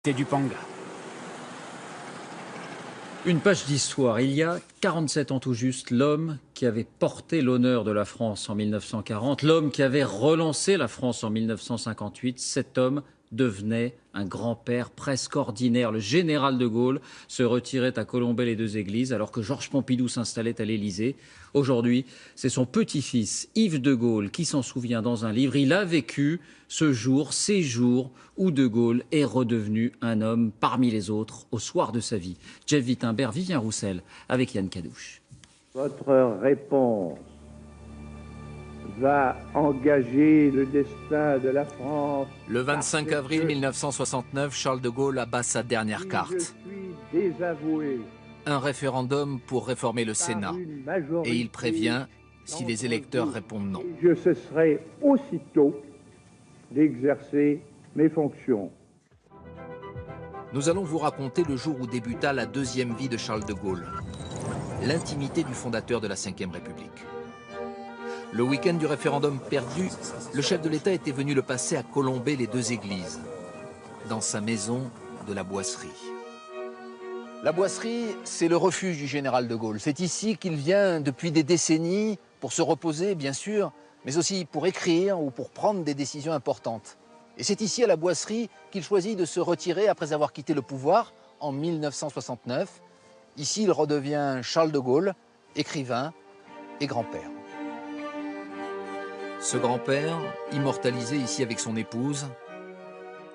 C'est du panga. Une page d'histoire. Il y a 47 ans tout juste, l'homme qui avait porté l'honneur de la France en 1940, l'homme qui avait relancé la France en 1958, cet homme devenait un grand-père presque ordinaire. Le général de Gaulle se retirait à Colombey-les-Deux-Églises alors que Georges Pompidou s'installait à l'Élysée. Aujourd'hui, c'est son petit-fils Yves de Gaulle qui s'en souvient dans un livre. Il a vécu ce jour, ces jours où de Gaulle est redevenu un homme parmi les autres au soir de sa vie. Jeff Wittenberg, Vivien Roussel avec Yann Cadouche. Votre réponse va engager le destin de la France. Le 25 avril 1969, Charles de Gaulle abat sa dernière carte. Je suis désavoué Un référendum pour réformer le par Sénat. une majorité Et il prévient si les d'entre électeurs vous. répondent non. Et je cesserai aussitôt d'exercer mes fonctions. Nous allons vous raconter le jour où débuta la deuxième vie de Charles de Gaulle. L'intimité du fondateur de la Ve République. Le week-end du référendum perdu, le chef de l'État était venu le passer à Colombey-les-Deux-Églises, dans sa maison de la Boisserie. La Boisserie, c'est le refuge du général de Gaulle. C'est ici qu'il vient depuis des décennies pour se reposer, bien sûr, mais aussi pour écrire ou pour prendre des décisions importantes. Et c'est ici, à la Boisserie, qu'il choisit de se retirer après avoir quitté le pouvoir en 1969. Ici, il redevient Charles de Gaulle, écrivain et grand-père. Ce grand-père, immortalisé ici avec son épouse,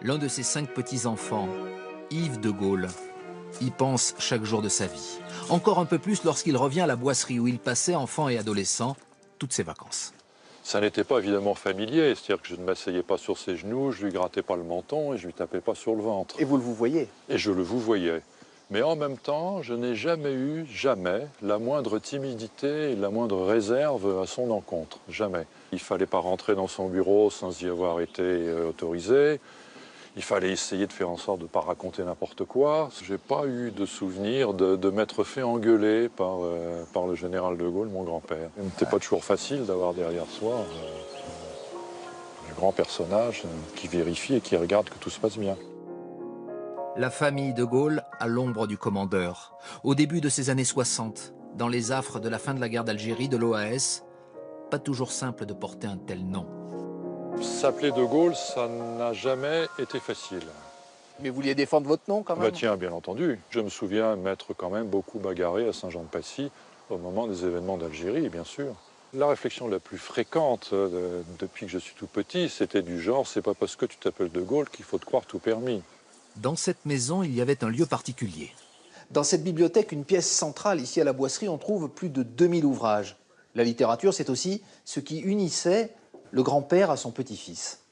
l'un de ses 5 petits-enfants, Yves de Gaulle, y pense chaque jour de sa vie. Encore un peu plus lorsqu'il revient à la Boisserie où il passait, enfant et adolescent, toutes ses vacances. Ça n'était pas évidemment familier, c'est-à-dire que je ne m'asseyais pas sur ses genoux, je lui grattais pas le menton et je lui tapais pas sur le ventre. Et vous le vous voyez? Et je le vous voyais. Mais en même temps, je n'ai jamais eu, la moindre timidité et la moindre réserve à son encontre. Jamais. Il ne fallait pas rentrer dans son bureau sans y avoir été autorisé. Il fallait essayer de faire en sorte de ne pas raconter n'importe quoi. Je n'ai pas eu de souvenir de m'être fait engueuler par le général de Gaulle, mon grand-père. Ce n'était pas toujours facile d'avoir derrière soi un grand personnage qui vérifie et qui regarde que tout se passe bien. La famille de Gaulle à l'ombre du commandeur. Au début de ces années 60, dans les affres de la fin de la guerre d'Algérie, de l'OAS, pas toujours simple de porter un tel nom. S'appeler de Gaulle, ça n'a jamais été facile. Mais vous vouliez défendre votre nom quand même? Bah tiens, bien entendu. Je me souviens m'être quand même beaucoup bagarré à Saint-Jean-de-Passy au moment des événements d'Algérie, bien sûr. La réflexion la plus fréquente depuis que je suis tout petit, c'était du genre, c'est pas parce que tu t'appelles de Gaulle qu'il faut te croire tout permis. Dans cette maison, il y avait un lieu particulier. Dans cette bibliothèque, une pièce centrale, ici à la Boisserie, on trouve plus de 2000 ouvrages. La littérature, c'est aussi ce qui unissait le grand-père à son petit-fils.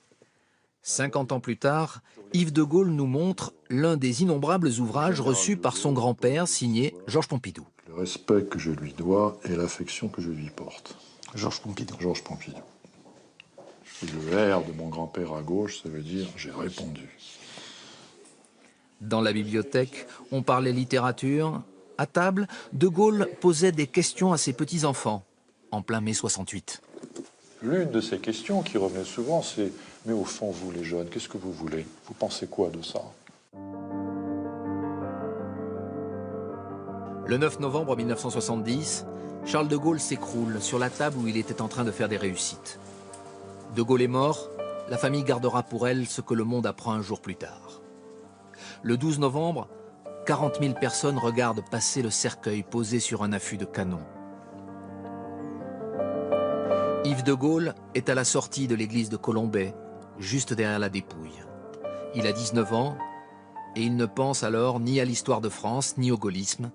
50 ans plus tard, Yves de Gaulle nous montre l'un des innombrables ouvrages reçus par son grand-père, signé Georges Pompidou. Le respect que je lui dois et l'affection que je lui porte. Georges Pompidou. Georges Pompidou. Et le R de mon grand-père à gauche, ça veut dire j'ai répondu. Dans la bibliothèque, on parlait littérature. À table, de Gaulle posait des questions à ses petits-enfants, en plein mai 68. L'une de ces questions qui revenait souvent, c'est « Mais au fond, vous les jeunes, qu'est-ce que vous voulez? Vous pensez quoi de ça ?» Le 9 novembre 1970, Charles de Gaulle s'écroule sur la table où il était en train de faire des réussites. De Gaulle est mort, la famille gardera pour elle ce que le monde apprend un jour plus tard. Le 12 novembre, 40 000 personnes regardent passer le cercueil posé sur un affût de canon. Yves de Gaulle est à la sortie de l'église de Colombey, juste derrière la dépouille. Il a 19 ans et il ne pense alors ni à l'histoire de France ni au gaullisme.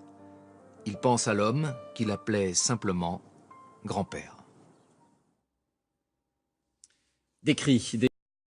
Il pense à l'homme qu'il appelait simplement grand-père. Décrit.